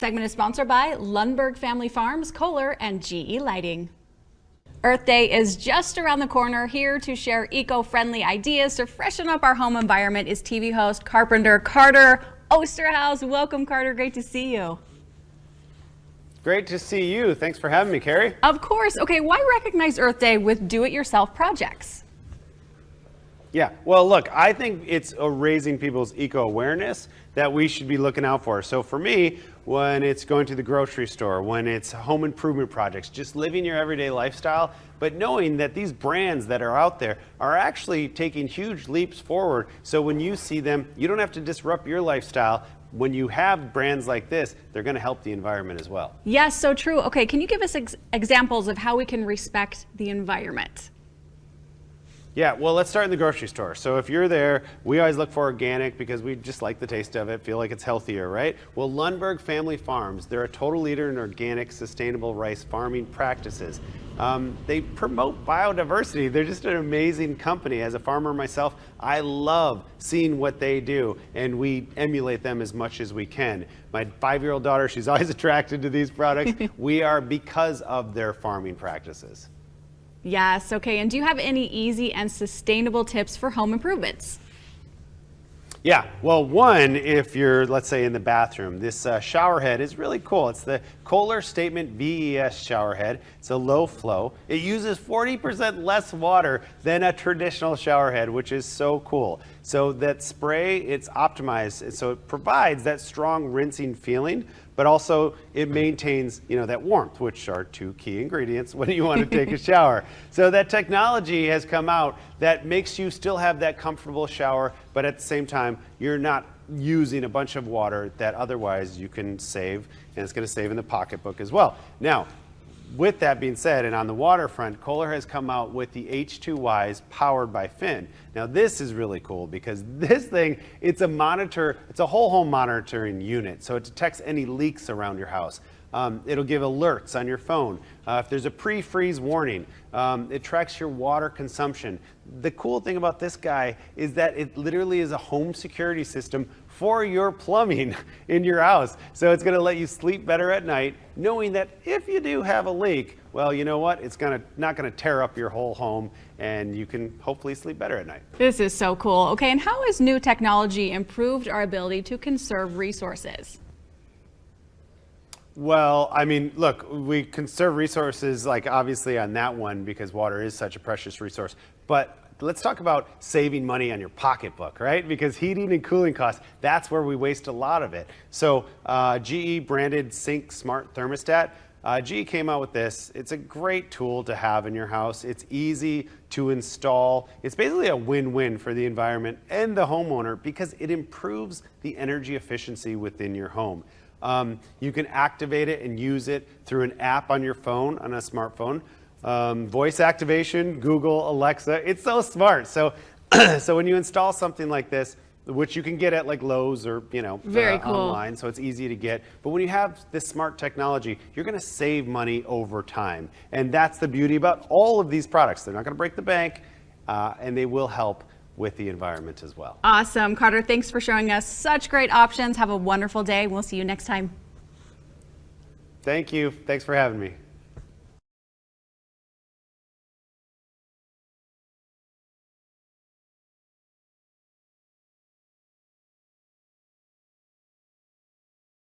Segment is sponsored by Lundberg Family Farms, Kohler, and GE Lighting. Earth Day is just around the corner. Here to share eco-friendly ideas to freshen up our home environment is TV host Carpenter Carter Oosterhouse. Welcome, Carter. Great to see you. Great to see you. Thanks for having me, Carrie. Of course. Okay, why recognize Earth Day with do-it-yourself projects? Yeah, well, look, I think it's raising people's eco-awareness that we should be looking out for. So for me, when it's going to the grocery store, when it's home improvement projects, just living your everyday lifestyle, but knowing that these brands that are out there are actually taking huge leaps forward. So when you see them, you don't have to disrupt your lifestyle. When you have brands like this, they're going to help the environment as well. Yes, so true. Okay, can you give us examples of how we can respect the environment? Yeah, well, let's start in the grocery store. So if you're there, we always look for organic because we just like the taste of it, feel like it's healthier, right? Well, Lundberg Family Farms, they're a total leader in organic, sustainable rice farming practices. They promote biodiversity. They're just an amazing company. As a farmer myself, I love seeing what they do, and we emulate them as much as we can. My 5-year-old daughter, she's always attracted to these products. We are because of their farming practices. Yes, okay. And do you have any easy and sustainable tips for home improvements? Yeah, well, one, if you're, let's say, in the bathroom, this shower head is really cool. It's the Kohler Statement VES shower head. It's a low flow. It uses 40% less water than a traditional shower head, which is so cool. So that spray, it's optimized, so it provides that strong rinsing feeling, but also it maintains, that warmth, which are two key ingredients when you want to take a shower. So that technology has come out that makes you still have that comfortable shower, but at the same time, you're not using a bunch of water that otherwise you can save, and it's going to save in the pocketbook as well. Now, with that being said, and on the waterfront, Kohler has come out with the H2Ys powered by Finn. Now this is really cool because this thing, it's a whole home monitoring unit. So it detects any leaks around your house. It'll give alerts on your phone. If there's a pre-freeze warning, it tracks your water consumption. The cool thing about this guy is that it literally is a home security system for your plumbing in your house. So it's going to let you sleep better at night, knowing that if you do have a leak, well, you know what? It's not going to tear up your whole home, and you can hopefully sleep better at night. This is so cool. Okay, and how has new technology improved our ability to conserve resources? Well, I mean, look, we conserve resources, like obviously on that one, because water is such a precious resource. But let's talk about saving money on your pocketbook, right? Because heating and cooling costs, that's where we waste a lot of it. So GE branded Sync Smart Thermostat, GE came out with this. It's a great tool to have in your house. It's easy to install. It's basically a win-win for the environment and the homeowner because it improves the energy efficiency within your home. You can activate it and use it through an app on your phone, on a smartphone. Voice activation, Google, Alexa, it's so smart. So, so when you install something like this, which you can get at like Lowe's or, Very cool. online, so it's easy to get. But when you have this smart technology, you're gonna save money over time. And that's the beauty about all of these products. They're not gonna break the bank, and they will help with the environment as well. Awesome. Carter, thanks for showing us such great options. Have a wonderful day. We'll see you next time. Thank you. Thanks for having me.